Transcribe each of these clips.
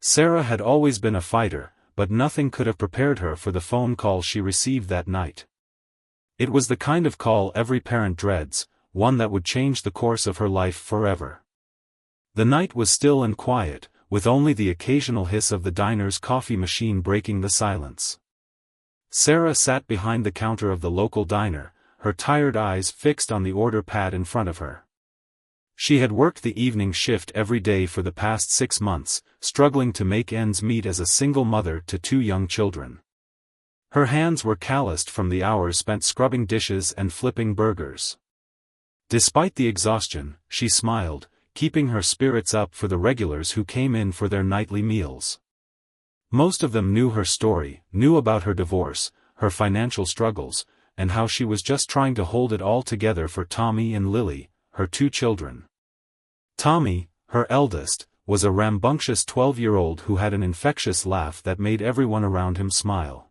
Sarah had always been a fighter, but nothing could have prepared her for the phone call she received that night. It was the kind of call every parent dreads, one that would change the course of her life forever. The night was still and quiet, with only the occasional hiss of the diner's coffee machine breaking the silence. Sarah sat behind the counter of the local diner, her tired eyes fixed on the order pad in front of her. She had worked the evening shift every day for the past 6 months, struggling to make ends meet as a single mother to 2 young children. Her hands were calloused from the hours spent scrubbing dishes and flipping burgers. Despite the exhaustion, she smiled, keeping her spirits up for the regulars who came in for their nightly meals. Most of them knew her story, knew about her divorce, her financial struggles, and how she was just trying to hold it all together for Tommy and Lily, her 2 children. Tommy, her eldest, was a rambunctious 12-year-old who had an infectious laugh that made everyone around him smile.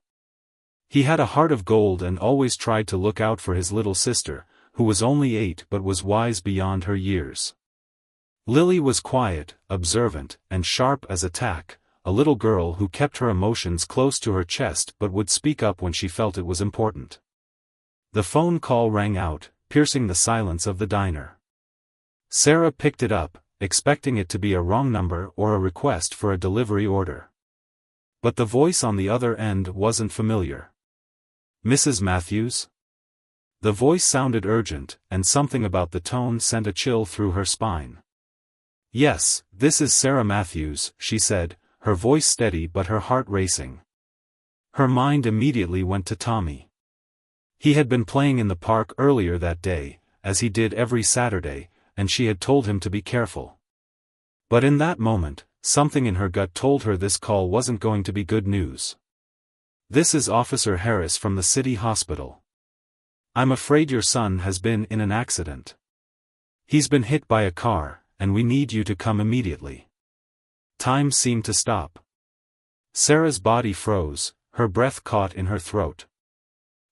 He had a heart of gold and always tried to look out for his little sister, who was only 8 but was wise beyond her years. Lily was quiet, observant, and sharp as a tack, a little girl who kept her emotions close to her chest but would speak up when she felt it was important. The phone call rang out, piercing the silence of the diner. Sarah picked it up, expecting it to be a wrong number or a request for a delivery order. But the voice on the other end wasn't familiar. "Mrs. Matthews?" The voice sounded urgent, and something about the tone sent a chill through her spine. "Yes, this is Sarah Matthews," she said, her voice steady but her heart racing. Her mind immediately went to Tommy. He had been playing in the park earlier that day, as he did every Saturday, and she had told him to be careful. But in that moment, something in her gut told her this call wasn't going to be good news. "This is Officer Harris from the city hospital. I'm afraid your son has been in an accident. He's been hit by a car, and we need you to come immediately." Time seemed to stop. Sarah's body froze, her breath caught in her throat.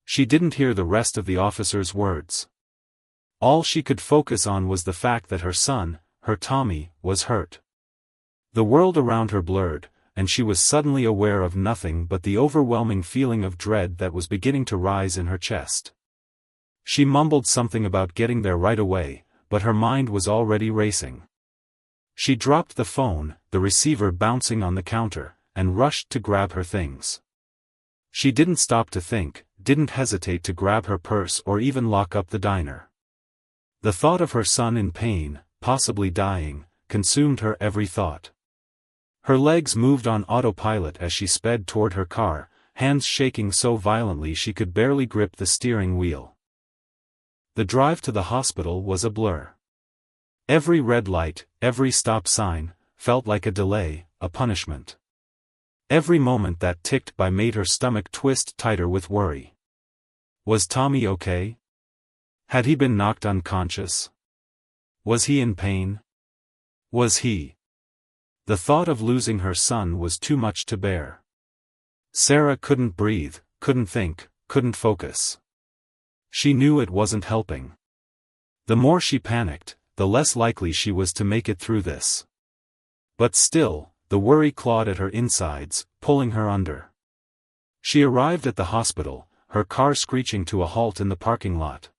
She didn't hear the rest of the officer's words. All she could focus on was the fact that her son, her Tommy, was hurt. The world around her blurred, and she was suddenly aware of nothing but the overwhelming feeling of dread that was beginning to rise in her chest. She mumbled something about getting there right away, but her mind was already racing. She dropped the phone, the receiver bouncing on the counter, and rushed to grab her things. She didn't stop to think, didn't hesitate to grab her purse or even lock up the diner. The thought of her son in pain, possibly dying, consumed her every thought. Her legs moved on autopilot as she sped toward her car, hands shaking so violently she could barely grip the steering wheel. The drive to the hospital was a blur. Every red light, every stop sign, felt like a delay, a punishment. Every moment that ticked by made her stomach twist tighter with worry. Was Tommy okay? Had he been knocked unconscious? Was he in pain? Was he? The thought of losing her son was too much to bear. Sarah couldn't breathe, couldn't think, couldn't focus. She knew it wasn't helping. The more she panicked, the less likely she was to make it through this. But still, the worry clawed at her insides, pulling her under. She arrived at the hospital, her car screeching to a halt in the parking lot.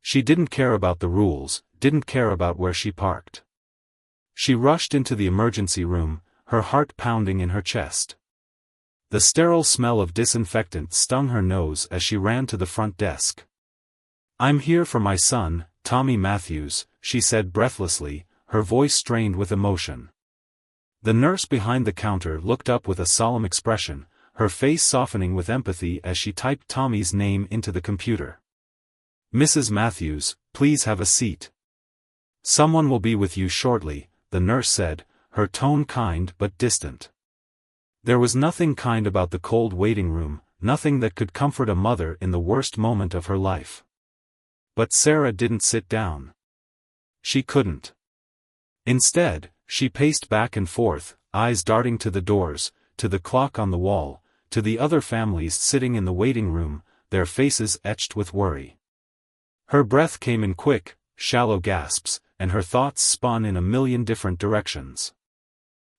She didn't care about the rules, didn't care about where she parked. She rushed into the emergency room, her heart pounding in her chest. The sterile smell of disinfectant stung her nose as she ran to the front desk. "I'm here for my son, Tommy Matthews," she said breathlessly, her voice strained with emotion. The nurse behind the counter looked up with a solemn expression, her face softening with empathy as she typed Tommy's name into the computer. "Mrs. Matthews, please have a seat. Someone will be with you shortly," the nurse said, her tone kind but distant. There was nothing kind about the cold waiting room, nothing that could comfort a mother in the worst moment of her life. But Sarah didn't sit down. She couldn't. Instead, she paced back and forth, eyes darting to the doors, to the clock on the wall, to the other families sitting in the waiting room, their faces etched with worry. Her breath came in quick, shallow gasps, and her thoughts spun in a million different directions.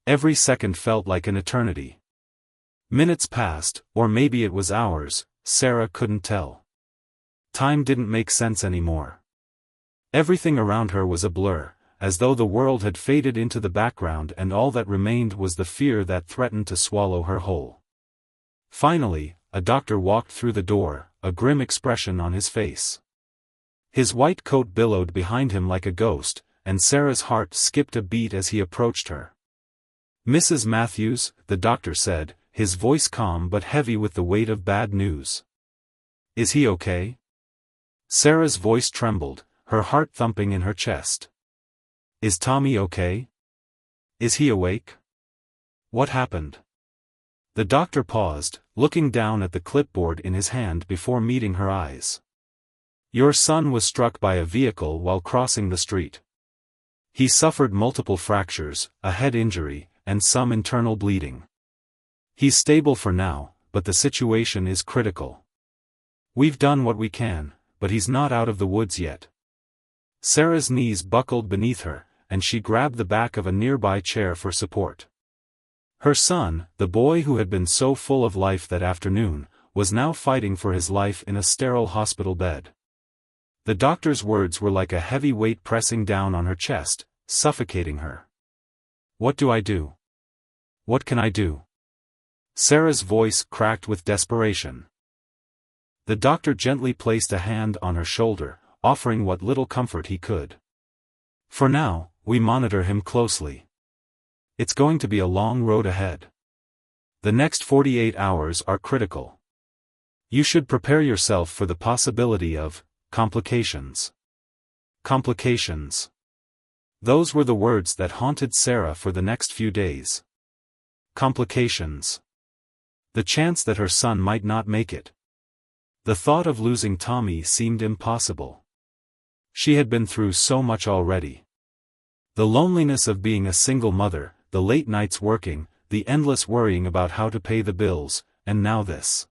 Every second felt like an eternity. Minutes passed, or maybe it was hours, Sarah couldn't tell. Time didn't make sense anymore. Everything around her was a blur, as though the world had faded into the background and all that remained was the fear that threatened to swallow her whole. Finally, a doctor walked through the door, a grim expression on his face. His white coat billowed behind him like a ghost, and Sarah's heart skipped a beat as he approached her. "Mrs. Matthews," the doctor said, his voice calm but heavy with the weight of bad news. "Is he okay?" Sarah's voice trembled, her heart thumping in her chest. "Is Tommy okay? Is he awake? What happened?" The doctor paused, looking down at the clipboard in his hand before meeting her eyes. "Your son was struck by a vehicle while crossing the street. He suffered multiple fractures, a head injury, and some internal bleeding. He's stable for now, but the situation is critical. We've done what we can, but he's not out of the woods yet." Sarah's knees buckled beneath her, and she grabbed the back of a nearby chair for support. Her son, the boy who had been so full of life that afternoon, was now fighting for his life in a sterile hospital bed. The doctor's words were like a heavy weight pressing down on her chest, suffocating her. "What do I do? What can I do?" Sarah's voice cracked with desperation. The doctor gently placed a hand on her shoulder, offering what little comfort he could. "For now, we monitor him closely. It's going to be a long road ahead. The next 48 hours are critical. You should prepare yourself for the possibility of complications." Complications. Those were the words that haunted Sarah for the next few days. Complications. The chance that her son might not make it. The thought of losing Tommy seemed impossible. She had been through so much already. The loneliness of being a single mother, the late nights working, the endless worrying about how to pay the bills, and now this.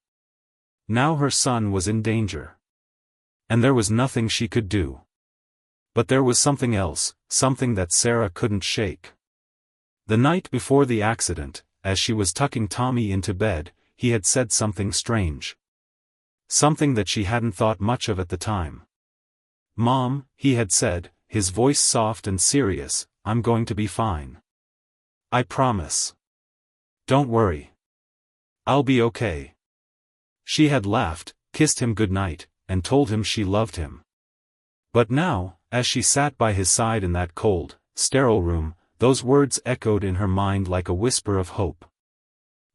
Now her son was in danger. And there was nothing she could do. But there was something else, something that Sarah couldn't shake. The night before the accident, as she was tucking Tommy into bed, he had said something strange. Something that she hadn't thought much of at the time. "Mom," he had said, his voice soft and serious, "I'm going to be fine. I promise. Don't worry. I'll be okay." She had laughed, kissed him goodnight, and told him she loved him. But now, as she sat by his side in that cold, sterile room, those words echoed in her mind like a whisper of hope.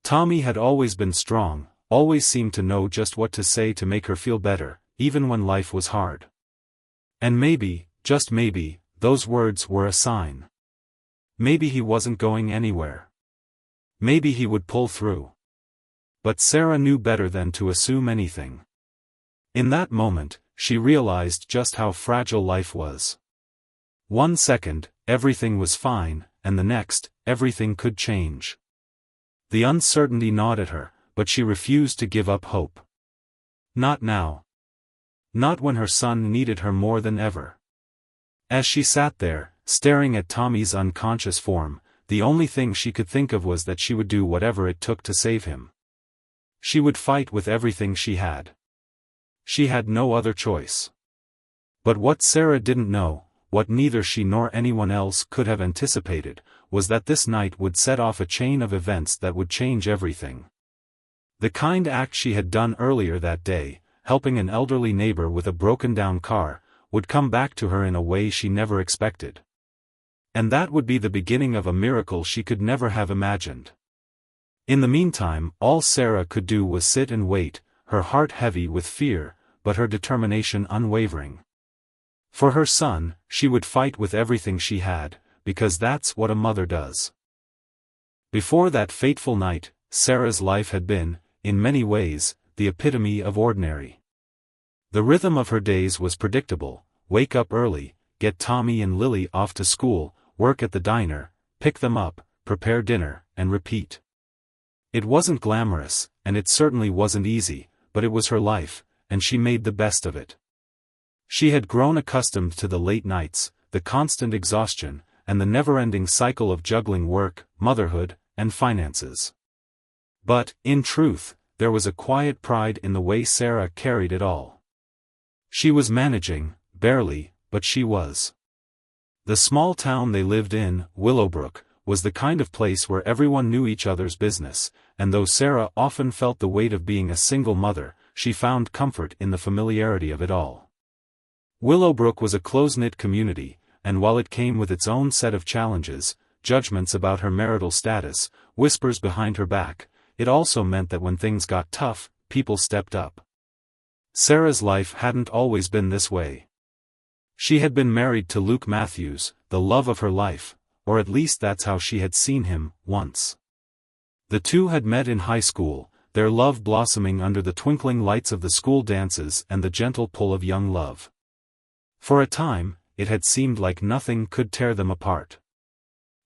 Tommy had always been strong, always seemed to know just what to say to make her feel better, even when life was hard. And maybe, just maybe, those words were a sign. Maybe he wasn't going anywhere. Maybe he would pull through. But Sarah knew better than to assume anything. In that moment, she realized just how fragile life was. One second, everything was fine, and the next, everything could change. The uncertainty gnawed at her, but she refused to give up hope. Not now. Not when her son needed her more than ever. As she sat there, staring at Tommy's unconscious form, the only thing she could think of was that she would do whatever it took to save him. She would fight with everything she had. She had no other choice. But what Sarah didn't know, what neither she nor anyone else could have anticipated, was that this night would set off a chain of events that would change everything. The kind act she had done earlier that day, helping an elderly neighbor with a broken-down car, would come back to her in a way she never expected. And that would be the beginning of a miracle she could never have imagined. In the meantime, all Sarah could do was sit and wait, her heart heavy with fear, but her determination unwavering. For her son, she would fight with everything she had, because that's what a mother does. Before that fateful night, Sarah's life had been, in many ways, the epitome of ordinary. The rhythm of her days was predictable: wake up early, get Tommy and Lily off to school, work at the diner, pick them up, prepare dinner, and repeat. It wasn't glamorous, and it certainly wasn't easy, but it was her life, and she made the best of it. She had grown accustomed to the late nights, the constant exhaustion, and the never-ending cycle of juggling work, motherhood, and finances. But, in truth, there was a quiet pride in the way Sarah carried it all. She was managing, barely, but she was. The small town they lived in, Willowbrook, was the kind of place where everyone knew each other's business, and though Sarah often felt the weight of being a single mother, she found comfort in the familiarity of it all. Willowbrook was a close-knit community, and while it came with its own set of challenges, judgments about her marital status, whispers behind her back, it also meant that when things got tough, people stepped up. Sarah's life hadn't always been this way. She had been married to Luke Matthews, the love of her life, or at least that's how she had seen him, once. The two had met in high school, their love blossoming under the twinkling lights of the school dances and the gentle pull of young love. For a time, it had seemed like nothing could tear them apart.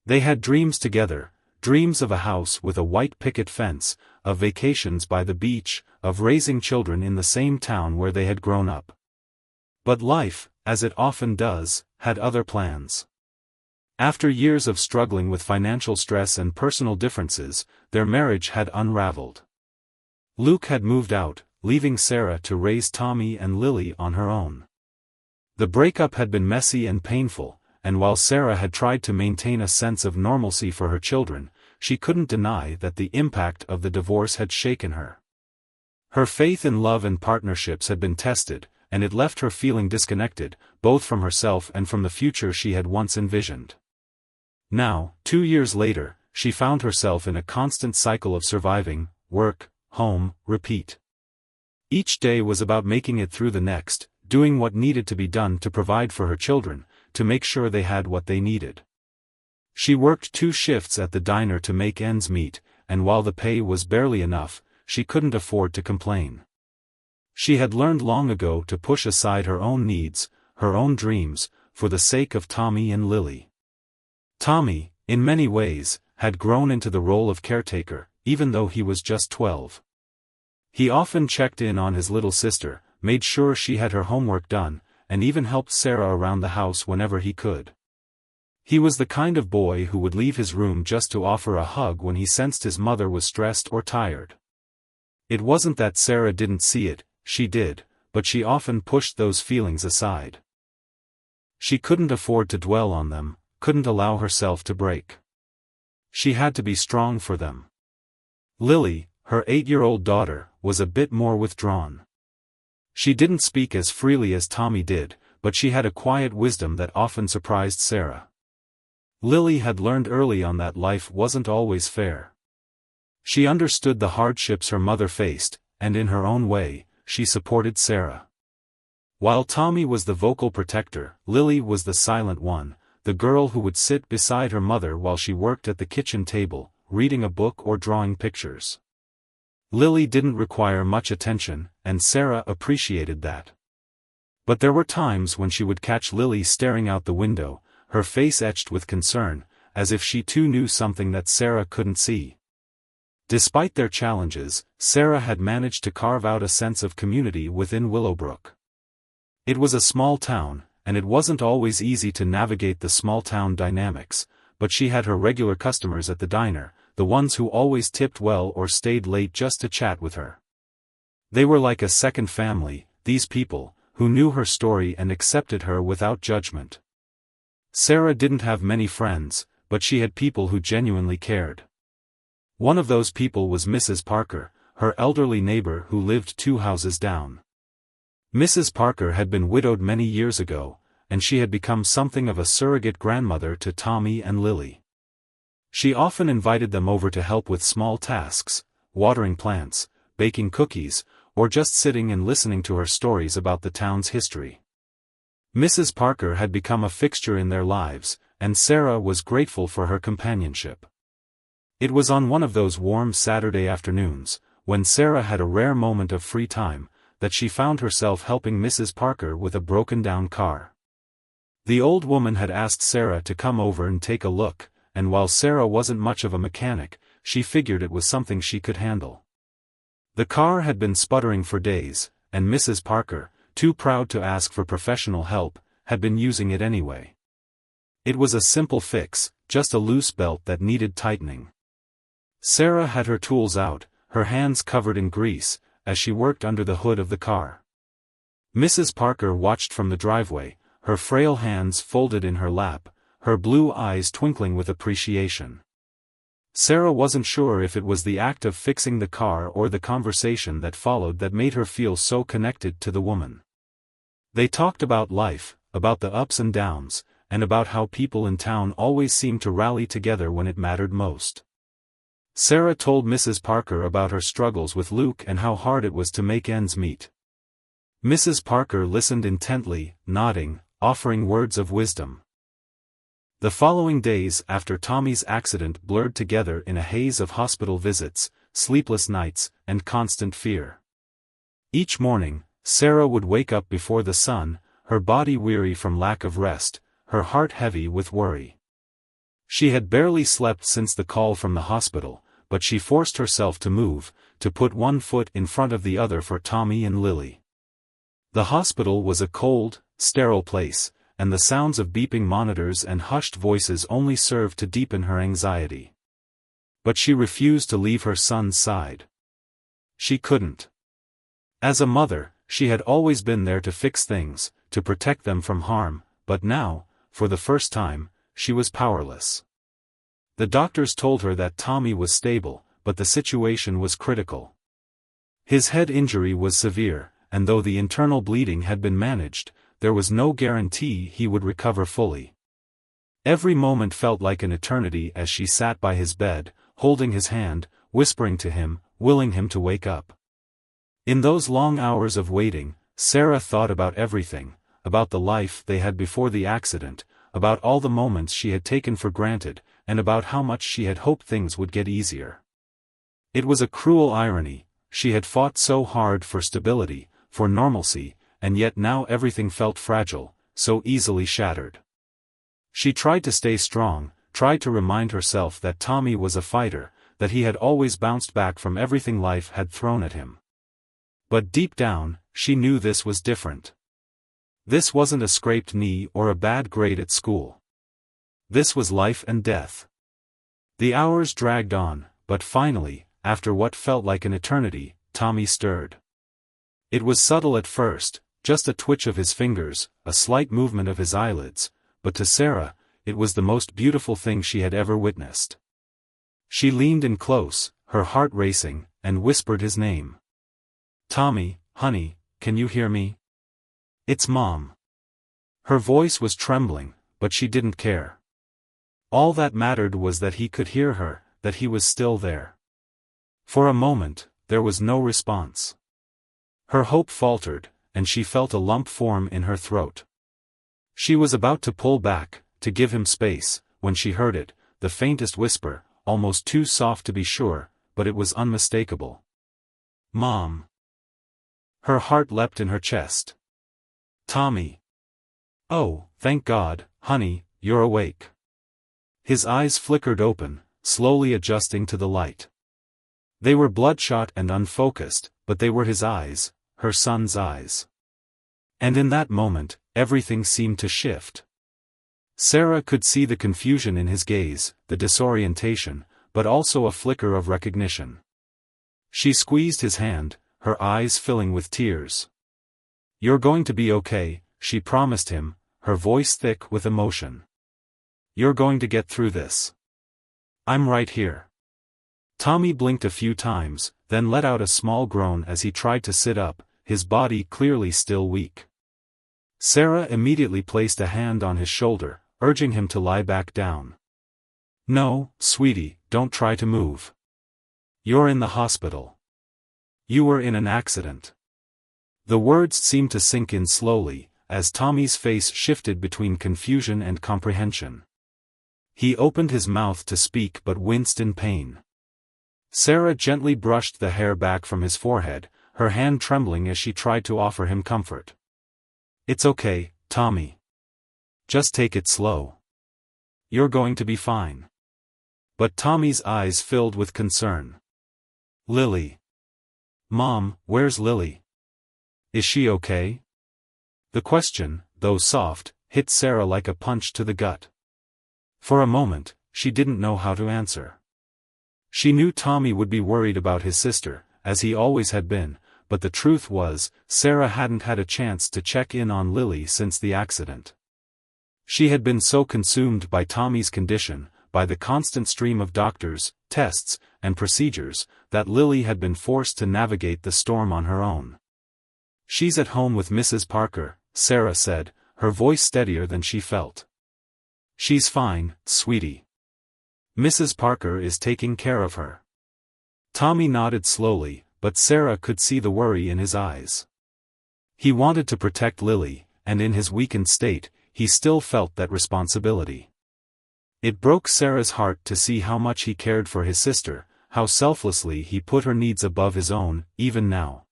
They had dreams together, dreams of a house with a white picket fence, of vacations by the beach, of raising children in the same town where they had grown up. But life, as it often does, had other plans. After years of struggling with financial stress and personal differences, their marriage had unraveled. Luke had moved out, leaving Sarah to raise Tommy and Lily on her own. The breakup had been messy and painful, and while Sarah had tried to maintain a sense of normalcy for her children, she couldn't deny that the impact of the divorce had shaken her. Her faith in love and partnerships had been tested, and it left her feeling disconnected, both from herself and from the future she had once envisioned. Now, 2 years later, she found herself in a constant cycle of surviving, work, home, repeat. Each day was about making it through the next, doing what needed to be done to provide for her children, to make sure they had what they needed. She worked 2 shifts at the diner to make ends meet, and while the pay was barely enough, she couldn't afford to complain. She had learned long ago to push aside her own needs, her own dreams, for the sake of Tommy and Lily. Tommy, in many ways, had grown into the role of caretaker, even though he was just 12. He often checked in on his little sister, made sure she had her homework done, and even helped Sarah around the house whenever he could. He was the kind of boy who would leave his room just to offer a hug when he sensed his mother was stressed or tired. It wasn't that Sarah didn't see it, she did, but she often pushed those feelings aside. She couldn't afford to dwell on them, couldn't allow herself to break. She had to be strong for them. Lily, her 8-year-old daughter, was a bit more withdrawn. She didn't speak as freely as Tommy did, but she had a quiet wisdom that often surprised Sarah. Lily had learned early on that life wasn't always fair. She understood the hardships her mother faced, and in her own way, she supported Sarah. While Tommy was the vocal protector, Lily was the silent one, the girl who would sit beside her mother while she worked at the kitchen table, reading a book or drawing pictures. Lily didn't require much attention, and Sarah appreciated that. But there were times when she would catch Lily staring out the window, her face etched with concern, as if she too knew something that Sarah couldn't see. Despite their challenges, Sarah had managed to carve out a sense of community within Willowbrook. It was a small town, and it wasn't always easy to navigate the small-town dynamics, but she had her regular customers at the diner, the ones who always tipped well or stayed late just to chat with her. They were like a second family, these people, who knew her story and accepted her without judgment. Sarah didn't have many friends, but she had people who genuinely cared. One of those people was Mrs. Parker, her elderly neighbor who lived 2 houses down. Mrs. Parker had been widowed many years ago, and she had become something of a surrogate grandmother to Tommy and Lily. She often invited them over to help with small tasks, watering plants, baking cookies, or just sitting and listening to her stories about the town's history. Mrs. Parker had become a fixture in their lives, and Sarah was grateful for her companionship. It was on one of those warm Saturday afternoons, when Sarah had a rare moment of free time, that she found herself helping Mrs. Parker with a broken-down car. The old woman had asked Sarah to come over and take a look, and while Sarah wasn't much of a mechanic, she figured it was something she could handle. The car had been sputtering for days, and Mrs. Parker, too proud to ask for professional help, had been using it anyway. It was a simple fix, just a loose belt that needed tightening. Sarah had her tools out, her hands covered in grease, as she worked under the hood of the car. Mrs. Parker watched from the driveway, her frail hands folded in her lap, her blue eyes twinkling with appreciation. Sarah wasn't sure if it was the act of fixing the car or the conversation that followed that made her feel so connected to the woman. They talked about life, about the ups and downs, and about how people in town always seemed to rally together when it mattered most. Sarah told Mrs. Parker about her struggles with Luke and how hard it was to make ends meet. Mrs. Parker listened intently, nodding, offering words of wisdom. The following days after Tommy's accident blurred together in a haze of hospital visits, sleepless nights, and constant fear. Each morning, Sarah would wake up before the sun, her body weary from lack of rest, her heart heavy with worry. She had barely slept since the call from the hospital, but she forced herself to move, to put one foot in front of the other for Tommy and Lily. The hospital was a cold, sterile place, and the sounds of beeping monitors and hushed voices only served to deepen her anxiety. But she refused to leave her son's side. She couldn't. As a mother, she had always been there to fix things, to protect them from harm, but now, for the first time, she was powerless. The doctors told her that Tommy was stable, but the situation was critical. His head injury was severe, and though the internal bleeding had been managed, there was no guarantee he would recover fully. Every moment felt like an eternity as she sat by his bed, holding his hand, whispering to him, willing him to wake up. In those long hours of waiting, Sarah thought about everything, about the life they had before the accident, about all the moments she had taken for granted, and about how much she had hoped things would get easier. It was a cruel irony, she had fought so hard for stability, for normalcy, and yet now everything felt fragile, so easily shattered. She tried to stay strong, tried to remind herself that Tommy was a fighter, that he had always bounced back from everything life had thrown at him. But deep down, she knew this was different. This wasn't a scraped knee or a bad grade at school. This was life and death. The hours dragged on, but finally, after what felt like an eternity, Tommy stirred. It was subtle at first, just a twitch of his fingers, a slight movement of his eyelids, but to Sarah, it was the most beautiful thing she had ever witnessed. She leaned in close, her heart racing, and whispered his name. "Tommy, honey, can you hear me? It's Mom." Her voice was trembling, but she didn't care. All that mattered was that he could hear her, that he was still there. For a moment, there was no response. Her hope faltered, and she felt a lump form in her throat. She was about to pull back, to give him space, when she heard it, the faintest whisper, almost too soft to be sure, but it was unmistakable. "Mom." Her heart leapt in her chest. "Tommy." "Oh, thank God, honey, you're awake." His eyes flickered open, slowly adjusting to the light. They were bloodshot and unfocused, but they were his eyes, her son's eyes. And in that moment, everything seemed to shift. Sarah could see the confusion in his gaze, the disorientation, but also a flicker of recognition. She squeezed his hand, her eyes filling with tears. "You're going to be okay," she promised him, her voice thick with emotion. "You're going to get through this. I'm right here." Tommy blinked a few times, then let out a small groan as he tried to sit up, his body clearly still weak. Sarah immediately placed a hand on his shoulder, urging him to lie back down. "No, sweetie, don't try to move. You're in the hospital. You were in an accident." The words seemed to sink in slowly, as Tommy's face shifted between confusion and comprehension. He opened his mouth to speak but winced in pain. Sarah gently brushed the hair back from his forehead, her hand trembling as she tried to offer him comfort. "It's okay, Tommy. Just take it slow. You're going to be fine." But Tommy's eyes filled with concern. "Lily. Mom, where's Lily? Is she okay?" The question, though soft, hit Sarah like a punch to the gut. For a moment, she didn't know how to answer. She knew Tommy would be worried about his sister, as he always had been, but the truth was, Sarah hadn't had a chance to check in on Lily since the accident. She had been so consumed by Tommy's condition, by the constant stream of doctors, tests, and procedures, that Lily had been forced to navigate the storm on her own. "She's at home with Mrs. Parker," Sarah said, her voice steadier than she felt. "She's fine, sweetie. Mrs. Parker is taking care of her." Tommy nodded slowly, but Sarah could see the worry in his eyes. He wanted to protect Lily, and in his weakened state, he still felt that responsibility. It broke Sarah's heart to see how much he cared for his sister, how selflessly he put her needs above his own, even now.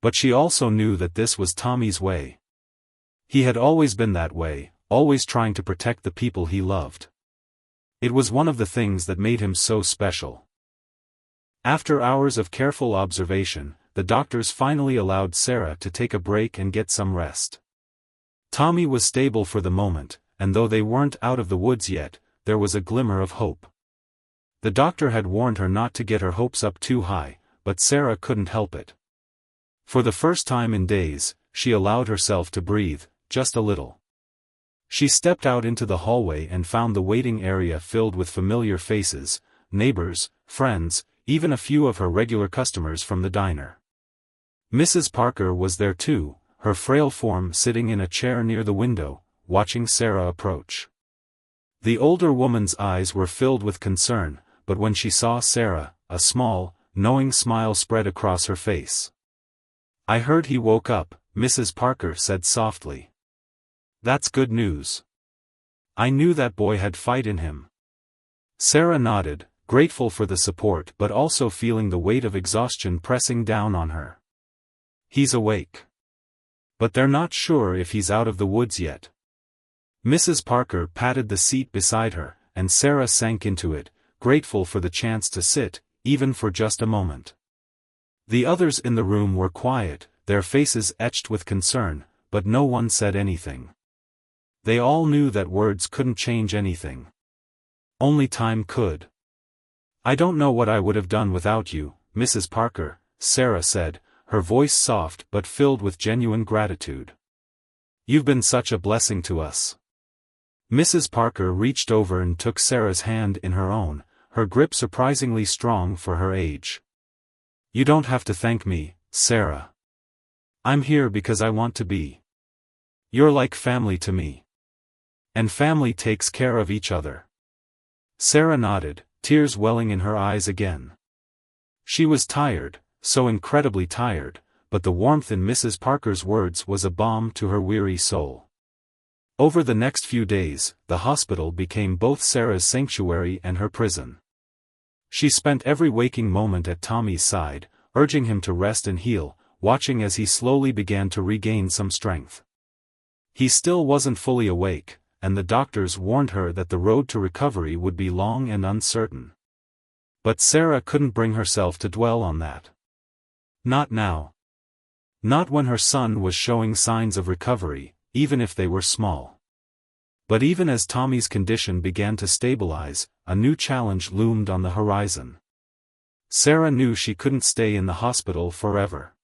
But she also knew that this was Tommy's way. He had always been that way, always trying to protect the people he loved. It was one of the things that made him so special. After hours of careful observation, the doctors finally allowed Sarah to take a break and get some rest. Tommy was stable for the moment, and though they weren't out of the woods yet, there was a glimmer of hope. The doctor had warned her not to get her hopes up too high, but Sarah couldn't help it. For the first time in days, she allowed herself to breathe, just a little. She stepped out into the hallway and found the waiting area filled with familiar faces, neighbors, friends, even a few of her regular customers from the diner. Mrs. Parker was there too, her frail form sitting in a chair near the window, watching Sarah approach. The older woman's eyes were filled with concern, but when she saw Sarah, a small, knowing smile spread across her face. "I heard he woke up," Mrs. Parker said softly. "That's good news. I knew that boy had fight in him." Sarah nodded, grateful for the support but also feeling the weight of exhaustion pressing down on her. "He's awake. But they're not sure if he's out of the woods yet." Mrs. Parker patted the seat beside her, and Sarah sank into it, grateful for the chance to sit, even for just a moment. The others in the room were quiet, their faces etched with concern, but no one said anything. They all knew that words couldn't change anything. Only time could. "I don't know what I would have done without you, Mrs. Parker," Sarah said, her voice soft but filled with genuine gratitude. "You've been such a blessing to us." Mrs. Parker reached over and took Sarah's hand in her own, her grip surprisingly strong for her age. "You don't have to thank me, Sarah. I'm here because I want to be. You're like family to me. And family takes care of each other." Sarah nodded, tears welling in her eyes again. She was tired, so incredibly tired, but the warmth in Mrs. Parker's words was a balm to her weary soul. Over the next few days, the hospital became both Sarah's sanctuary and her prison. She spent every waking moment at Tommy's side, urging him to rest and heal, watching as he slowly began to regain some strength. He still wasn't fully awake, and the doctors warned her that the road to recovery would be long and uncertain. But Sarah couldn't bring herself to dwell on that. Not now. Not when her son was showing signs of recovery, even if they were small. But even as Tommy's condition began to stabilize, a new challenge loomed on the horizon. Sarah knew she couldn't stay in the hospital forever.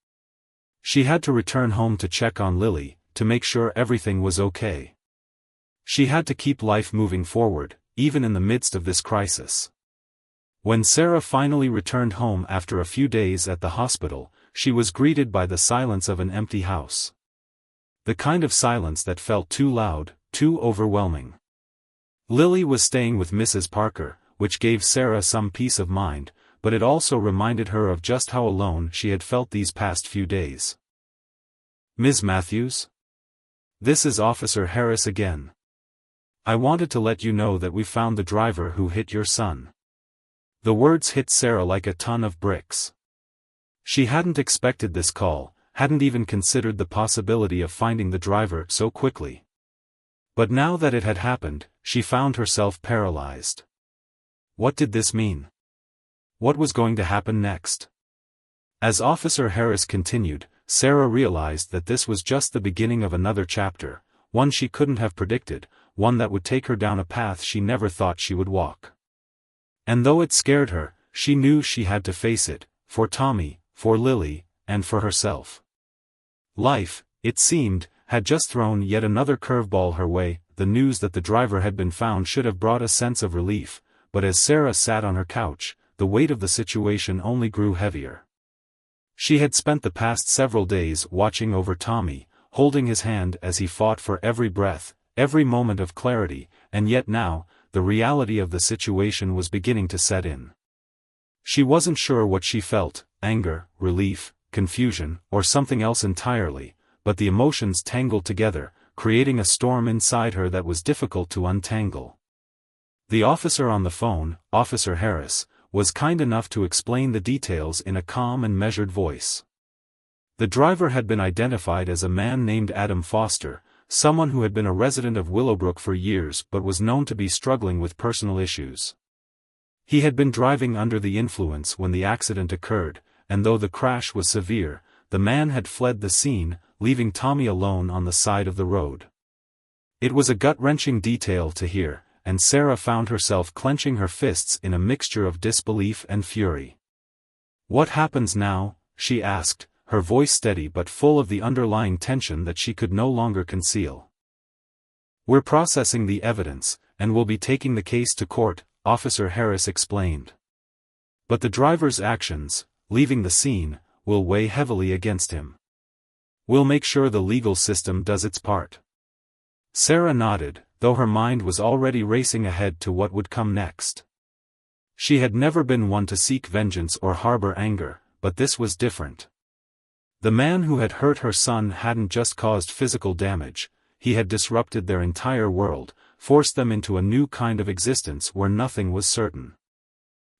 She had to return home to check on Lily, to make sure everything was okay. She had to keep life moving forward, even in the midst of this crisis. When Sarah finally returned home after a few days at the hospital, she was greeted by the silence of an empty house. The kind of silence that felt too loud, too overwhelming. Lily was staying with Mrs. Parker, which gave Sarah some peace of mind, but it also reminded her of just how alone she had felt these past few days. "Ms. Matthews? This is Officer Harris again. I wanted to let you know that we found the driver who hit your son." The words hit Sarah like a ton of bricks. She hadn't expected this call, hadn't even considered the possibility of finding the driver so quickly. But now that it had happened, she found herself paralyzed. What did this mean? What was going to happen next? As Officer Harris continued, Sarah realized that this was just the beginning of another chapter, one she couldn't have predicted, one that would take her down a path she never thought she would walk. And though it scared her, she knew she had to face it, for Tommy, for Lily, and for herself. Life, it seemed, had just thrown yet another curveball her way. The news that the driver had been found should have brought a sense of relief, but as Sarah sat on her couch, the weight of the situation only grew heavier. She had spent the past several days watching over Tommy, holding his hand as he fought for every breath, every moment of clarity, and yet now, the reality of the situation was beginning to set in. She wasn't sure what she felt, anger, relief, confusion, or something else entirely, but the emotions tangled together, creating a storm inside her that was difficult to untangle. The officer on the phone, Officer Harris, was kind enough to explain the details in a calm and measured voice. The driver had been identified as a man named Adam Foster, someone who had been a resident of Willowbrook for years but was known to be struggling with personal issues. He had been driving under the influence when the accident occurred, and though the crash was severe, the man had fled the scene, leaving Tommy alone on the side of the road. It was a gut-wrenching detail to hear, and Sarah found herself clenching her fists in a mixture of disbelief and fury. "What happens now?" she asked, her voice steady but full of the underlying tension that she could no longer conceal. "We're processing the evidence, and we'll be taking the case to court," Officer Harris explained. "But the driver's actions, leaving the scene, will weigh heavily against him. We'll make sure the legal system does its part." Sarah nodded, though her mind was already racing ahead to what would come next. She had never been one to seek vengeance or harbor anger, but this was different. The man who had hurt her son hadn't just caused physical damage, he had disrupted their entire world, forced them into a new kind of existence where nothing was certain.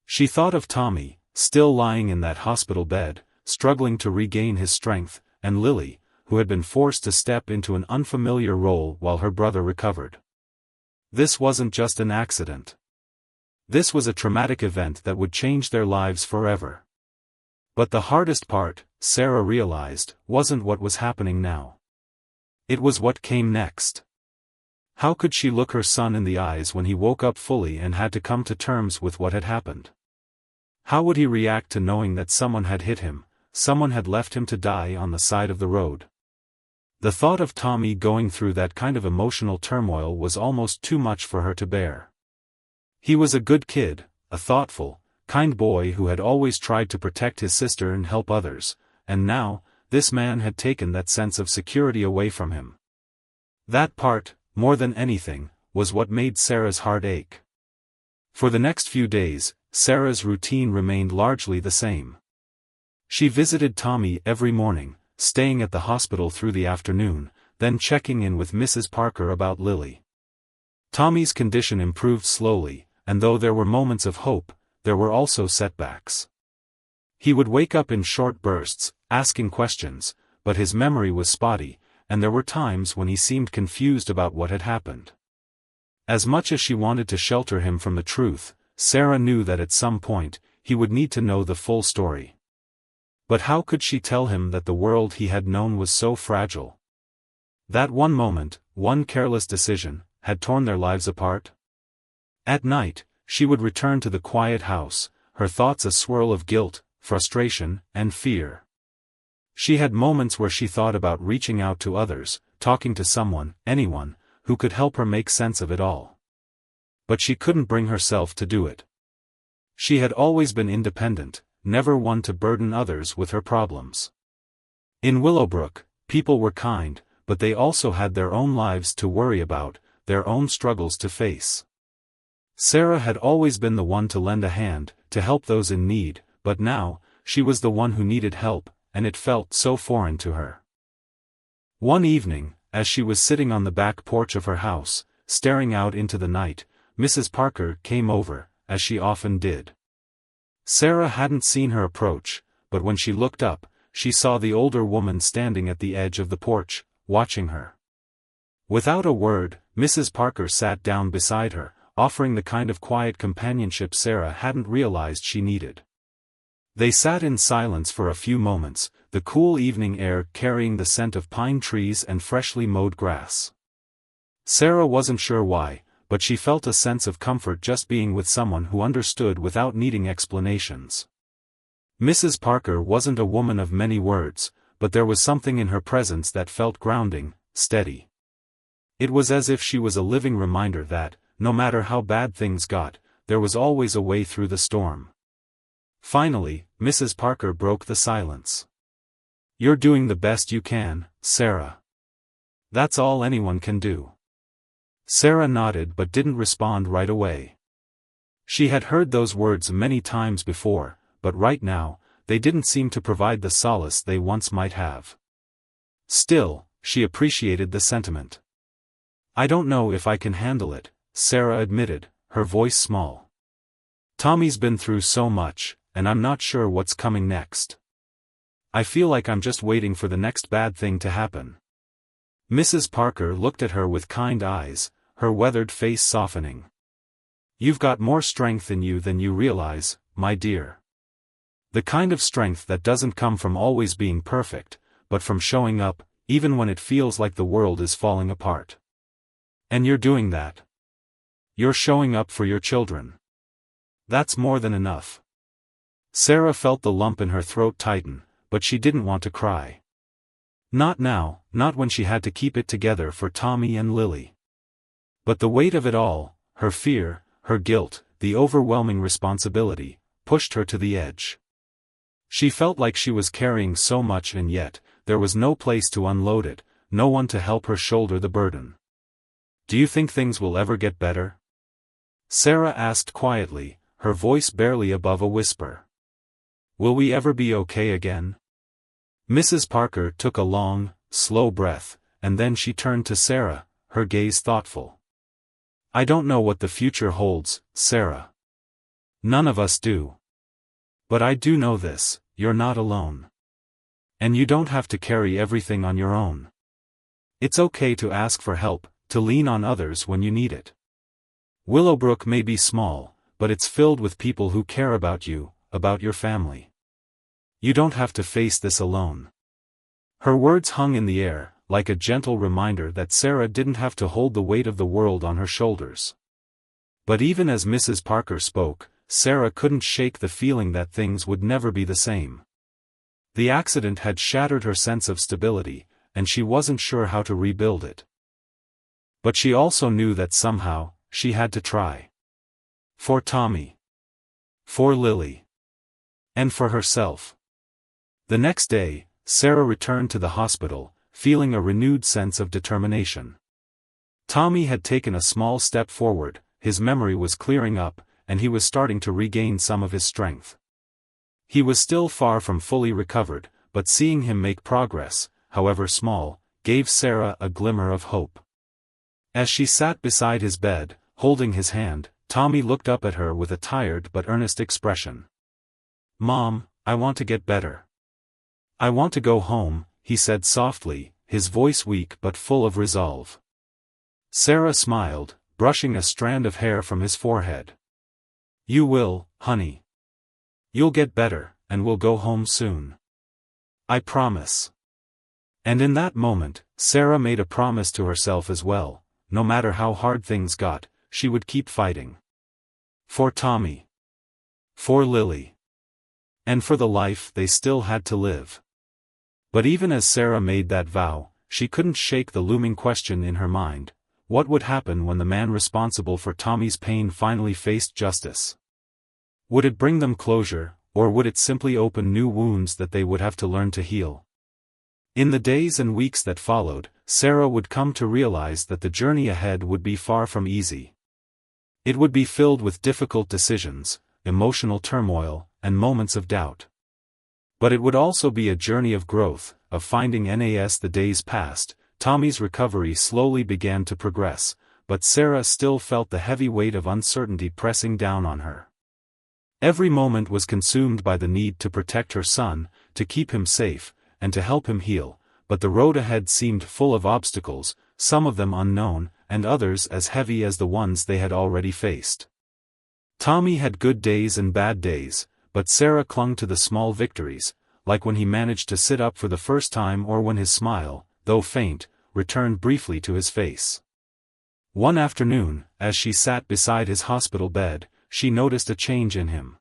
She thought of Tommy, still lying in that hospital bed, struggling to regain his strength, and Lily, who had been forced to step into an unfamiliar role while her brother recovered. This wasn't just an accident. This was a traumatic event that would change their lives forever. But the hardest part, Sarah realized, wasn't what was happening now. It was what came next. How could she look her son in the eyes when he woke up fully and had to come to terms with what had happened? How would he react to knowing that someone had hit him, someone had left him to die on the side of the road? The thought of Tommy going through that kind of emotional turmoil was almost too much for her to bear. He was a good kid, a thoughtful, kind boy who had always tried to protect his sister and help others, and now, this man had taken that sense of security away from him. That part, more than anything, was what made Sarah's heart ache. For the next few days, Sarah's routine remained largely the same. She visited Tommy every morning, staying at the hospital through the afternoon, then checking in with Mrs. Parker about Lily. Tommy's condition improved slowly, and though there were moments of hope, there were also setbacks. He would wake up in short bursts, asking questions, but his memory was spotty, and there were times when he seemed confused about what had happened. As much as she wanted to shelter him from the truth, Sarah knew that at some point, he would need to know the full story. But how could she tell him that the world he had known was so fragile? That one moment, one careless decision, had torn their lives apart? At night, she would return to the quiet house, her thoughts a swirl of guilt, frustration, and fear. She had moments where she thought about reaching out to others, talking to someone, anyone, who could help her make sense of it all. But she couldn't bring herself to do it. She had always been independent, never one to burden others with her problems. In Willowbrook, people were kind, but they also had their own lives to worry about, their own struggles to face. Sarah had always been the one to lend a hand, to help those in need, but now, she was the one who needed help, and it felt so foreign to her. One evening, as she was sitting on the back porch of her house, staring out into the night, Mrs. Parker came over, as she often did. Sarah hadn't seen her approach, but when she looked up, she saw the older woman standing at the edge of the porch, watching her. Without a word, Mrs. Parker sat down beside her, offering the kind of quiet companionship Sarah hadn't realized she needed. They sat in silence for a few moments, the cool evening air carrying the scent of pine trees and freshly mowed grass. Sarah wasn't sure why, but she felt a sense of comfort just being with someone who understood without needing explanations. Mrs. Parker wasn't a woman of many words, but there was something in her presence that felt grounding, steady. It was as if she was a living reminder that, no matter how bad things got, there was always a way through the storm. Finally, Mrs. Parker broke the silence. "You're doing the best you can, Sarah. That's all anyone can do." Sarah nodded but didn't respond right away. She had heard those words many times before, but right now, they didn't seem to provide the solace they once might have. Still, she appreciated the sentiment. "I don't know if I can handle it," Sarah admitted, her voice small. "Tommy's been through so much, and I'm not sure what's coming next. I feel like I'm just waiting for the next bad thing to happen." Mrs. Parker looked at her with kind eyes, her weathered face softening. "You've got more strength in you than you realize, my dear. The kind of strength that doesn't come from always being perfect, but from showing up, even when it feels like the world is falling apart. And you're doing that. You're showing up for your children. That's more than enough." Sarah felt the lump in her throat tighten, but she didn't want to cry. Not now, not when she had to keep it together for Tommy and Lily. But the weight of it all, her fear, her guilt, the overwhelming responsibility, pushed her to the edge. She felt like she was carrying so much and yet, there was no place to unload it, no one to help her shoulder the burden. "Do you think things will ever get better?" Sarah asked quietly, her voice barely above a whisper. "Will we ever be okay again?" Mrs. Parker took a long, slow breath, and then she turned to Sarah, her gaze thoughtful. "I don't know what the future holds, Sarah. None of us do. But I do know this, you're not alone. And you don't have to carry everything on your own. It's okay to ask for help, to lean on others when you need it. Willowbrook may be small, but it's filled with people who care about you, about your family. You don't have to face this alone." Her words hung in the air, like a gentle reminder that Sarah didn't have to hold the weight of the world on her shoulders. But even as Mrs. Parker spoke, Sarah couldn't shake the feeling that things would never be the same. The accident had shattered her sense of stability, and she wasn't sure how to rebuild it. But she also knew that somehow, she had to try. For Tommy. For Lily. And for herself. The next day, Sarah returned to the hospital, feeling a renewed sense of determination. Tommy had taken a small step forward, his memory was clearing up, and he was starting to regain some of his strength. He was still far from fully recovered, but seeing him make progress, however small, gave Sarah a glimmer of hope. As she sat beside his bed, holding his hand, Tommy looked up at her with a tired but earnest expression. "Mom, I want to get better. I want to go home," he said softly, his voice weak but full of resolve. Sarah smiled, brushing a strand of hair from his forehead. "You will, honey. You'll get better, and we'll go home soon. I promise." And in that moment, Sarah made a promise to herself as well, no matter how hard things got, she would keep fighting. For Tommy. For Lily. And for the life they still had to live. But even as Sarah made that vow, she couldn't shake the looming question in her mind. What would happen when the man responsible for Tommy's pain finally faced justice? Would it bring them closure, or would it simply open new wounds that they would have to learn to heal? In the days and weeks that followed, Sarah would come to realize that the journey ahead would be far from easy. It would be filled with difficult decisions, emotional turmoil, and moments of doubt. But it would also be a journey of growth, of finding. As the days passed, Tommy's recovery slowly began to progress, but Sarah still felt the heavy weight of uncertainty pressing down on her. Every moment was consumed by the need to protect her son, to keep him safe, and to help him heal, but the road ahead seemed full of obstacles, some of them unknown, and others as heavy as the ones they had already faced. Tommy had good days and bad days, but Sarah clung to the small victories, like when he managed to sit up for the first time or when his smile, though faint, returned briefly to his face. One afternoon, as she sat beside his hospital bed, she noticed a change in him.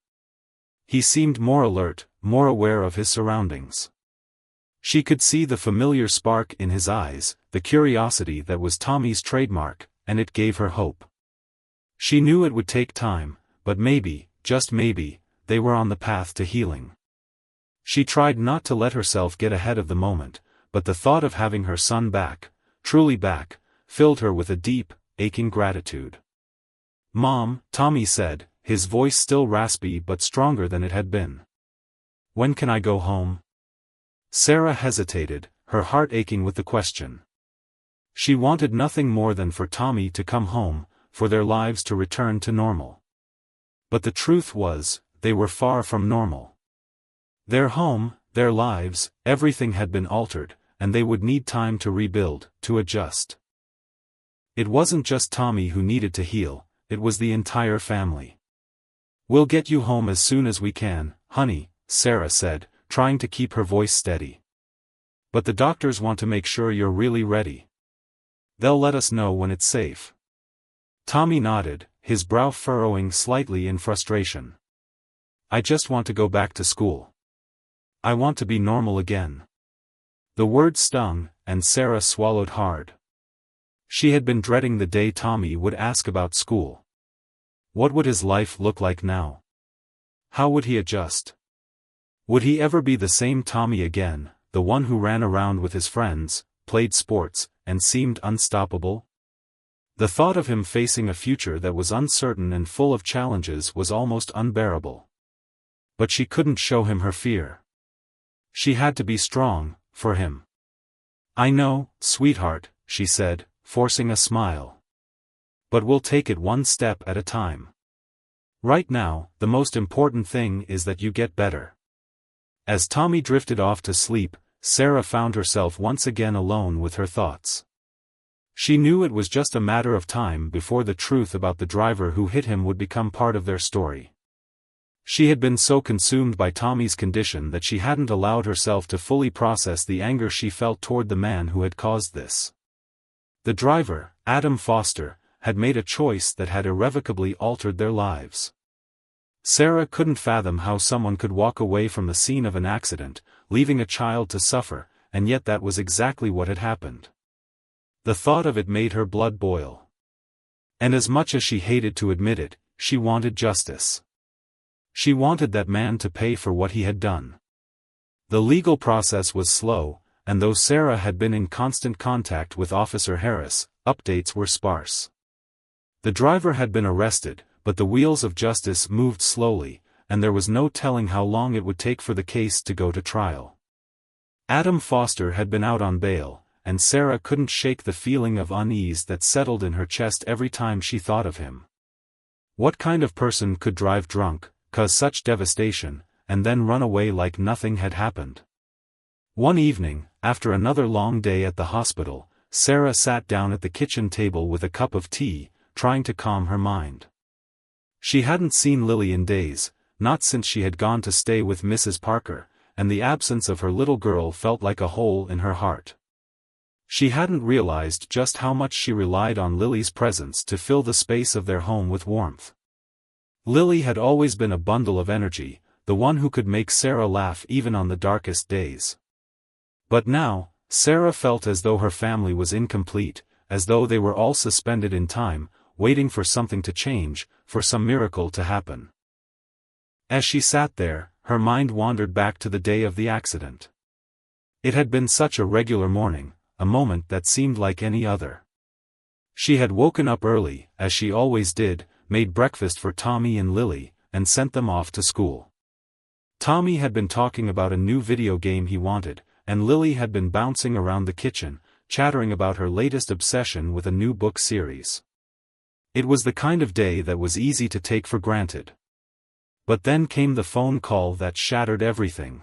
He seemed more alert, more aware of his surroundings. She could see the familiar spark in his eyes, the curiosity that was Tommy's trademark, and it gave her hope. She knew it would take time, but maybe, just maybe, they were on the path to healing. She tried not to let herself get ahead of the moment, but the thought of having her son back, truly back, filled her with a deep, aching gratitude. "Mom," Tommy said, his voice still raspy but stronger than it had been. "When can I go home?" Sarah hesitated, her heart aching with the question. She wanted nothing more than for Tommy to come home, for their lives to return to normal. But the truth was, they were far from normal. Their home, their lives, everything had been altered, and they would need time to rebuild, to adjust. It wasn't just Tommy who needed to heal, it was the entire family. "We'll get you home as soon as we can, honey," Sarah said, trying to keep her voice steady. "But the doctors want to make sure you're really ready. They'll let us know when it's safe." Tommy nodded, his brow furrowing slightly in frustration. "I just want to go back to school. I want to be normal again." The word stung, and Sarah swallowed hard. She had been dreading the day Tommy would ask about school. What would his life look like now? How would he adjust? Would he ever be the same Tommy again, the one who ran around with his friends, played sports, and seemed unstoppable? The thought of him facing a future that was uncertain and full of challenges was almost unbearable. But she couldn't show him her fear. She had to be strong, for him. "I know, sweetheart," she said, forcing a smile. "But we'll take it one step at a time. Right now, the most important thing is that you get better." As Tommy drifted off to sleep, Sarah found herself once again alone with her thoughts. She knew it was just a matter of time before the truth about the driver who hit him would become part of their story. She had been so consumed by Tommy's condition that she hadn't allowed herself to fully process the anger she felt toward the man who had caused this. The driver, Adam Foster, had made a choice that had irrevocably altered their lives. Sarah couldn't fathom how someone could walk away from the scene of an accident, leaving a child to suffer, and yet that was exactly what had happened. The thought of it made her blood boil. And as much as she hated to admit it, she wanted justice. She wanted that man to pay for what he had done. The legal process was slow, and though Sarah had been in constant contact with Officer Harris, updates were sparse. The driver had been arrested, but the wheels of justice moved slowly, and there was no telling how long it would take for the case to go to trial. Adam Foster had been out on bail, and Sarah couldn't shake the feeling of unease that settled in her chest every time she thought of him. What kind of person could drive drunk, cause such devastation, and then run away like nothing had happened? One evening, after another long day at the hospital, Sarah sat down at the kitchen table with a cup of tea, trying to calm her mind. She hadn't seen Lily in days, not since she had gone to stay with Mrs. Parker, and the absence of her little girl felt like a hole in her heart. She hadn't realized just how much she relied on Lily's presence to fill the space of their home with warmth. Lily had always been a bundle of energy, the one who could make Sarah laugh even on the darkest days. But now, Sarah felt as though her family was incomplete, as though they were all suspended in time, waiting for something to change, for some miracle to happen. As she sat there, her mind wandered back to the day of the accident. It had been such a regular morning, a moment that seemed like any other. She had woken up early, as she always did, made breakfast for Tommy and Lily, and sent them off to school. Tommy had been talking about a new video game he wanted, and Lily had been bouncing around the kitchen, chattering about her latest obsession with a new book series. It was the kind of day that was easy to take for granted. But then came the phone call that shattered everything.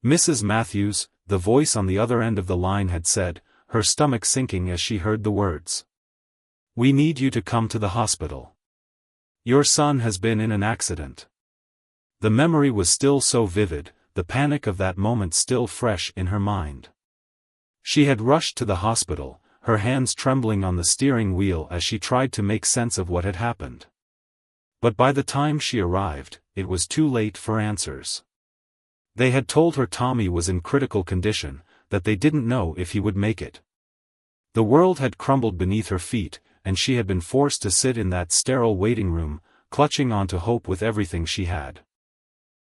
Mrs. Matthews, the voice on the other end of the line had said, her stomach sinking as she heard the words. "We need you to come to the hospital. Your son has been in an accident." The memory was still so vivid, the panic of that moment still fresh in her mind. She had rushed to the hospital, her hands trembling on the steering wheel as she tried to make sense of what had happened. But by the time she arrived, it was too late for answers. They had told her Tommy was in critical condition, that they didn't know if he would make it. The world had crumbled beneath her feet, and she had been forced to sit in that sterile waiting room, clutching onto hope with everything she had.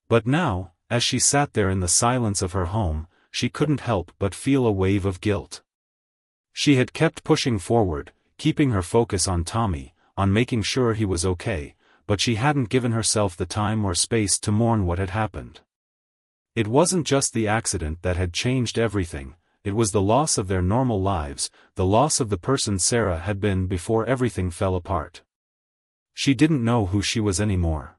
But now, as she sat there in the silence of her home, she couldn't help but feel a wave of guilt. She had kept pushing forward, keeping her focus on Tommy, on making sure he was okay, but she hadn't given herself the time or space to mourn what had happened. It wasn't just the accident that had changed everything, it was the loss of their normal lives, the loss of the person Sarah had been before everything fell apart. She didn't know who she was anymore.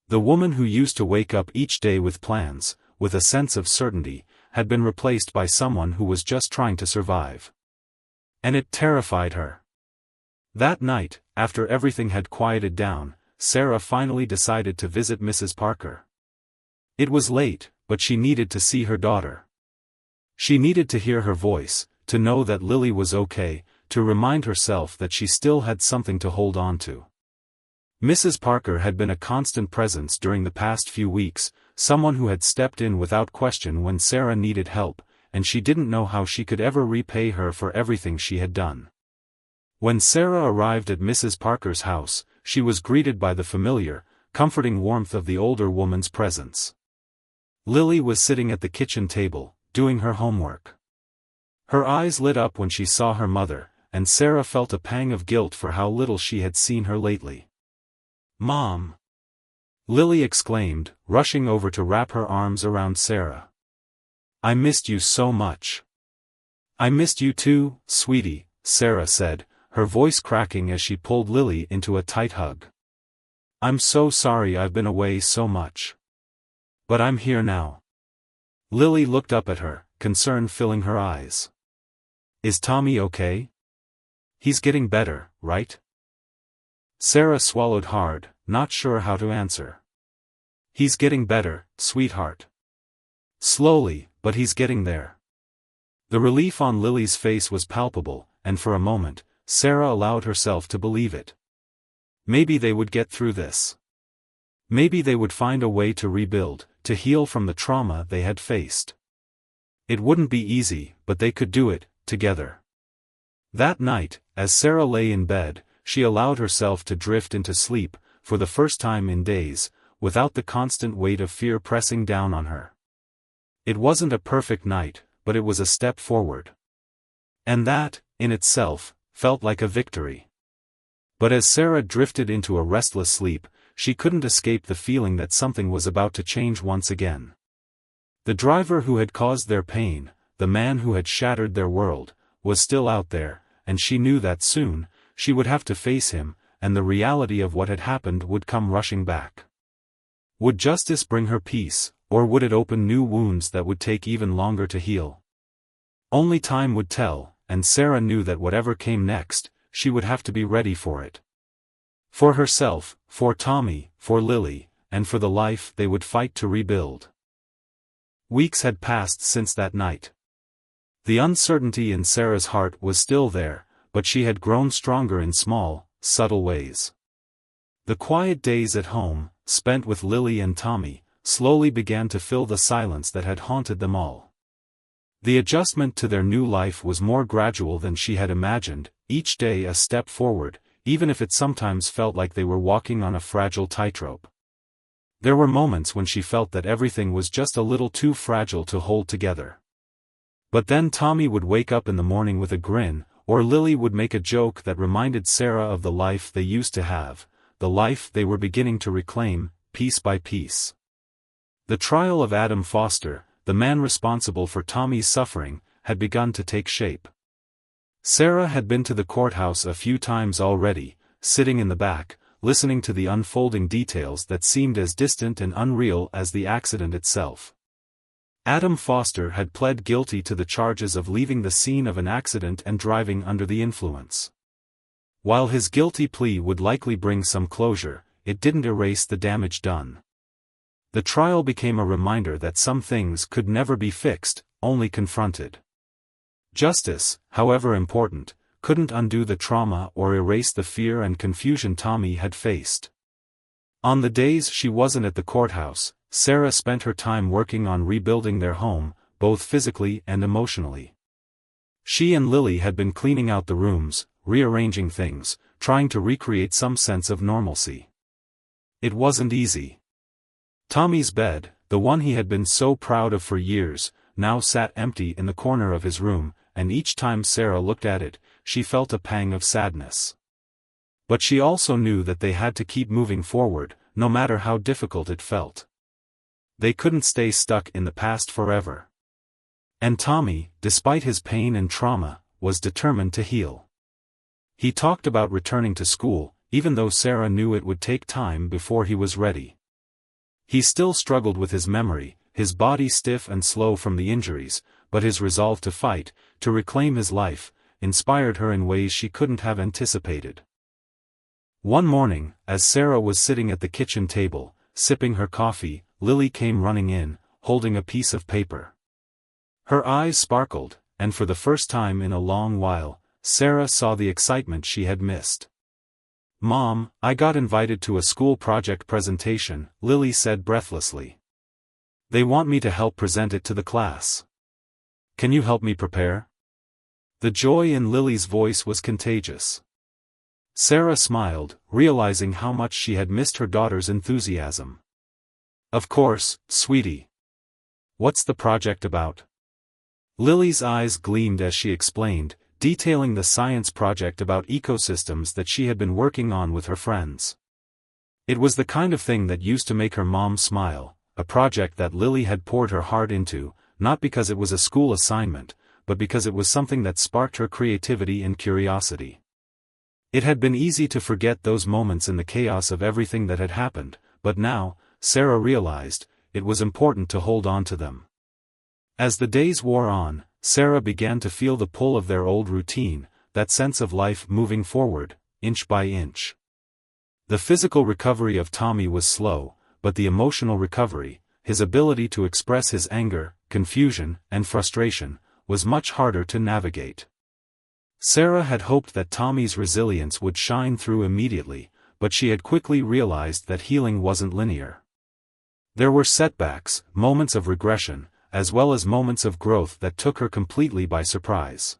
The woman who used to wake up each day with plans, with a sense of certainty, had been replaced by someone who was just trying to survive. And it terrified her. That night, after everything had quieted down, Sarah finally decided to visit Mrs. Parker. It was late, but she needed to see her daughter. She needed to hear her voice, to know that Lily was okay, to remind herself that she still had something to hold on to. Mrs. Parker had been a constant presence during the past few weeks, someone who had stepped in without question when Sarah needed help, and she didn't know how she could ever repay her for everything she had done. When Sarah arrived at Mrs. Parker's house, she was greeted by the familiar, comforting warmth of the older woman's presence. Lily was sitting at the kitchen table, doing her homework. Her eyes lit up when she saw her mother, and Sarah felt a pang of guilt for how little she had seen her lately. "Mom!" Lily exclaimed, rushing over to wrap her arms around Sarah. "I missed you so much." "I missed you too, sweetie," Sarah said, her voice cracking as she pulled Lily into a tight hug. "I'm so sorry I've been away so much. But I'm here now." Lily looked up at her, concern filling her eyes. "Is Tommy okay? He's getting better, right?" Sarah swallowed hard, not sure how to answer. "He's getting better, sweetheart. Slowly, but he's getting there." The relief on Lily's face was palpable, and for a moment, Sarah allowed herself to believe it. Maybe they would get through this. Maybe they would find a way to rebuild, to heal from the trauma they had faced. It wouldn't be easy, but they could do it, together. That night, as Sarah lay in bed, she allowed herself to drift into sleep, for the first time in days, without the constant weight of fear pressing down on her. It wasn't a perfect night, but it was a step forward. And that, in itself, felt like a victory. But as Sarah drifted into a restless sleep, she couldn't escape the feeling that something was about to change once again. The driver who had caused their pain, the man who had shattered their world, was still out there, and she knew that soon, she would have to face him, and the reality of what had happened would come rushing back. Would justice bring her peace, or would it open new wounds that would take even longer to heal? Only time would tell, and Sarah knew that whatever came next, she would have to be ready for it. For herself, for Tommy, for Lily, and for the life they would fight to rebuild. Weeks had passed since that night. The uncertainty in Sarah's heart was still there, but she had grown stronger in small, subtle ways. The quiet days at home, spent with Lily and Tommy, slowly began to fill the silence that had haunted them all. The adjustment to their new life was more gradual than she had imagined, each day a step forward, even if it sometimes felt like they were walking on a fragile tightrope. There were moments when she felt that everything was just a little too fragile to hold together. But then Tommy would wake up in the morning with a grin, or Lily would make a joke that reminded Sarah of the life they used to have, the life they were beginning to reclaim, piece by piece. The trial of Adam Foster, the man responsible for Tommy's suffering, had begun to take shape. Sarah had been to the courthouse a few times already, sitting in the back, listening to the unfolding details that seemed as distant and unreal as the accident itself. Adam Foster had pled guilty to the charges of leaving the scene of an accident and driving under the influence. While his guilty plea would likely bring some closure, it didn't erase the damage done. The trial became a reminder that some things could never be fixed, only confronted. Justice, however important, couldn't undo the trauma or erase the fear and confusion Tommy had faced. On the days she wasn't at the courthouse, Sarah spent her time working on rebuilding their home, both physically and emotionally. She and Lily had been cleaning out the rooms, rearranging things, trying to recreate some sense of normalcy. It wasn't easy. Tommy's bed, the one he had been so proud of for years, now sat empty in the corner of his room, and each time Sarah looked at it, she felt a pang of sadness. But she also knew that they had to keep moving forward, no matter how difficult it felt. They couldn't stay stuck in the past forever. And Tommy, despite his pain and trauma, was determined to heal. He talked about returning to school, even though Sarah knew it would take time before he was ready. He still struggled with his memory, his body stiff and slow from the injuries, but his resolve to fight, to reclaim his life, inspired her in ways she couldn't have anticipated. One morning, as Sarah was sitting at the kitchen table, sipping her coffee, Lily came running in, holding a piece of paper. Her eyes sparkled, and for the first time in a long while, Sarah saw the excitement she had missed. "Mom, I got invited to a school project presentation," Lily said breathlessly. "They want me to help present it to the class. Can you help me prepare?" The joy in Lily's voice was contagious. Sarah smiled, realizing how much she had missed her daughter's enthusiasm. "Of course, sweetie. What's the project about?" Lily's eyes gleamed as she explained, detailing the science project about ecosystems that she had been working on with her friends. It was the kind of thing that used to make her mom smile, a project that Lily had poured her heart into, not because it was a school assignment, but because it was something that sparked her creativity and curiosity. It had been easy to forget those moments in the chaos of everything that had happened, but now, Sarah realized, it was important to hold on to them. As the days wore on, Sarah began to feel the pull of their old routine, that sense of life moving forward, inch by inch. The physical recovery of Tommy was slow, but the emotional recovery, his ability to express his anger, confusion, and frustration, was much harder to navigate. Sarah had hoped that Tommy's resilience would shine through immediately, but she had quickly realized that healing wasn't linear. There were setbacks, moments of regression, as well as moments of growth that took her completely by surprise.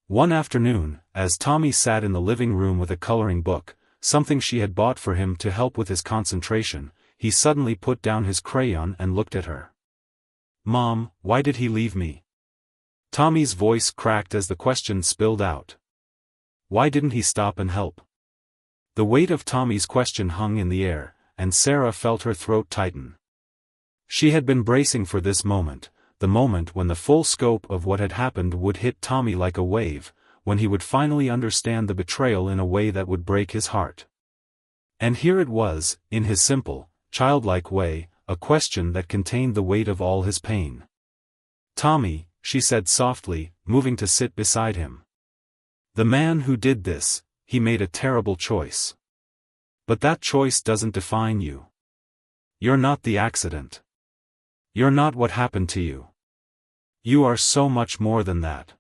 One afternoon, as Tommy sat in the living room with a coloring book, something she had bought for him to help with his concentration, he suddenly put down his crayon and looked at her. "Mom, why did he leave me?" Tommy's voice cracked as the question spilled out. Why didn't he stop and help? The weight of Tommy's question hung in the air, and Sarah felt her throat tighten. She had been bracing for this moment, the moment when the full scope of what had happened would hit Tommy like a wave, when he would finally understand the betrayal in a way that would break his heart. And here it was, in his simple, childlike way, a question that contained the weight of all his pain. "Tommy," she said softly, moving to sit beside him. "The man who did this, he made a terrible choice. But that choice doesn't define you. You're not the accident. You're not what happened to you. You are so much more than that."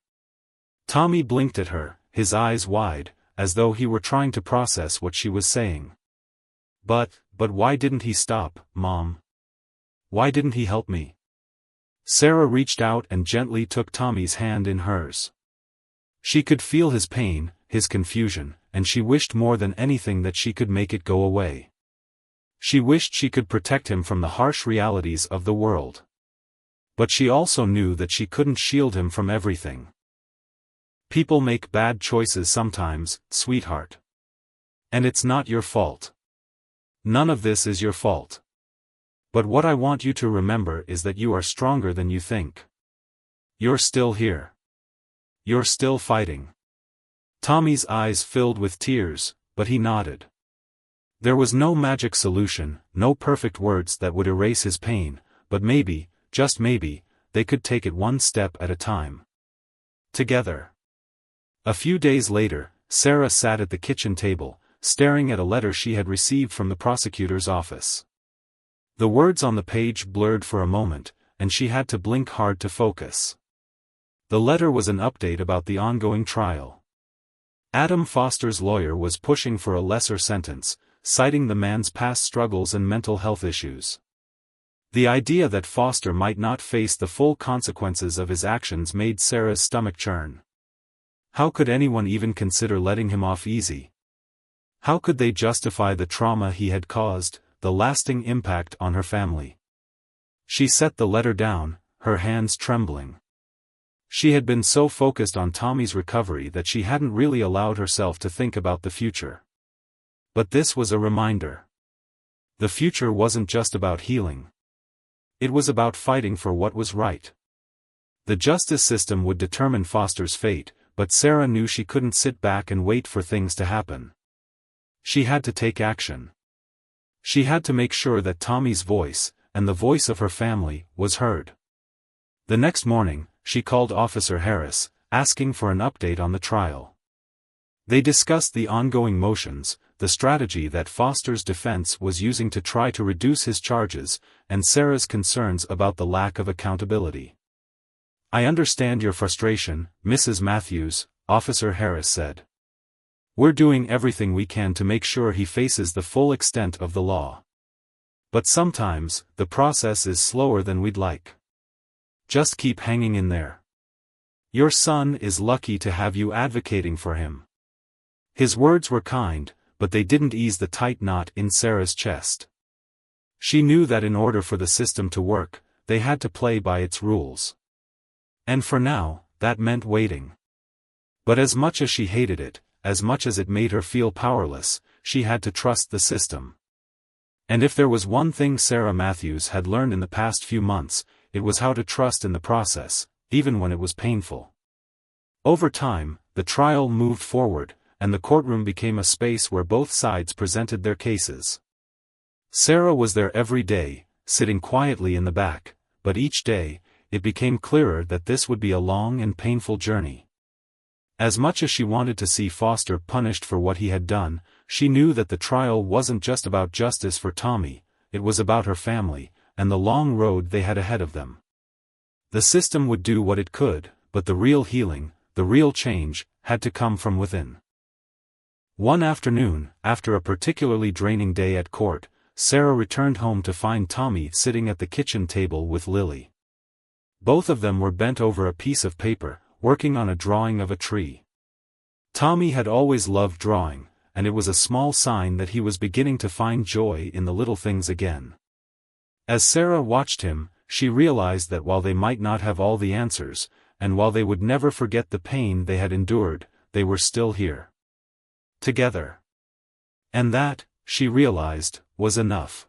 Tommy blinked at her, his eyes wide, as though he were trying to process what she was saying. But why didn't he stop, Mom? Why didn't he help me?" Sarah reached out and gently took Tommy's hand in hers. She could feel his pain, his confusion, and she wished more than anything that she could make it go away. She wished she could protect him from the harsh realities of the world. But she also knew that she couldn't shield him from everything. "People make bad choices sometimes, sweetheart. And it's not your fault. None of this is your fault. But what I want you to remember is that you are stronger than you think. You're still here. You're still fighting." Tommy's eyes filled with tears, but he nodded. There was no magic solution, no perfect words that would erase his pain, but maybe, just maybe, they could take it one step at a time. Together. A few days later, Sarah sat at the kitchen table, staring at a letter she had received from the prosecutor's office. The words on the page blurred for a moment, and she had to blink hard to focus. The letter was an update about the ongoing trial. Adam Foster's lawyer was pushing for a lesser sentence, citing the man's past struggles and mental health issues. The idea that Foster might not face the full consequences of his actions made Sarah's stomach churn. How could anyone even consider letting him off easy? How could they justify the trauma he had caused, the lasting impact on her family? She set the letter down, her hands trembling. She had been so focused on Tommy's recovery that she hadn't really allowed herself to think about the future. But this was a reminder. The future wasn't just about healing. It was about fighting for what was right. The justice system would determine Foster's fate, but Sarah knew she couldn't sit back and wait for things to happen. She had to take action. She had to make sure that Tommy's voice, and the voice of her family, was heard. The next morning, she called Officer Harris, asking for an update on the trial. They discussed the ongoing motions, the strategy that Foster's defense was using to try to reduce his charges, and Sarah's concerns about the lack of accountability. "I understand your frustration, Mrs. Matthews," Officer Harris said. "We're doing everything we can to make sure he faces the full extent of the law. But sometimes, the process is slower than we'd like. Just keep hanging in there. Your son is lucky to have you advocating for him." His words were kind, but they didn't ease the tight knot in Sarah's chest. She knew that in order for the system to work, they had to play by its rules. And for now, that meant waiting. But as much as she hated it, as much as it made her feel powerless, she had to trust the system. And if there was one thing Sarah Matthews had learned in the past few months, it was how to trust in the process, even when it was painful. Over time, the trial moved forward, and the courtroom became a space where both sides presented their cases. Sarah was there every day, sitting quietly in the back, but each day, it became clearer that this would be a long and painful journey. As much as she wanted to see Foster punished for what he had done, she knew that the trial wasn't just about justice for Tommy, it was about her family, and the long road they had ahead of them. The system would do what it could, but the real healing, the real change, had to come from within. One afternoon, after a particularly draining day at court, Sarah returned home to find Tommy sitting at the kitchen table with Lily. Both of them were bent over a piece of paper, working on a drawing of a tree. Tommy had always loved drawing, and it was a small sign that he was beginning to find joy in the little things again. As Sarah watched him, she realized that while they might not have all the answers, and while they would never forget the pain they had endured, they were still here. Together. And that, she realized, was enough.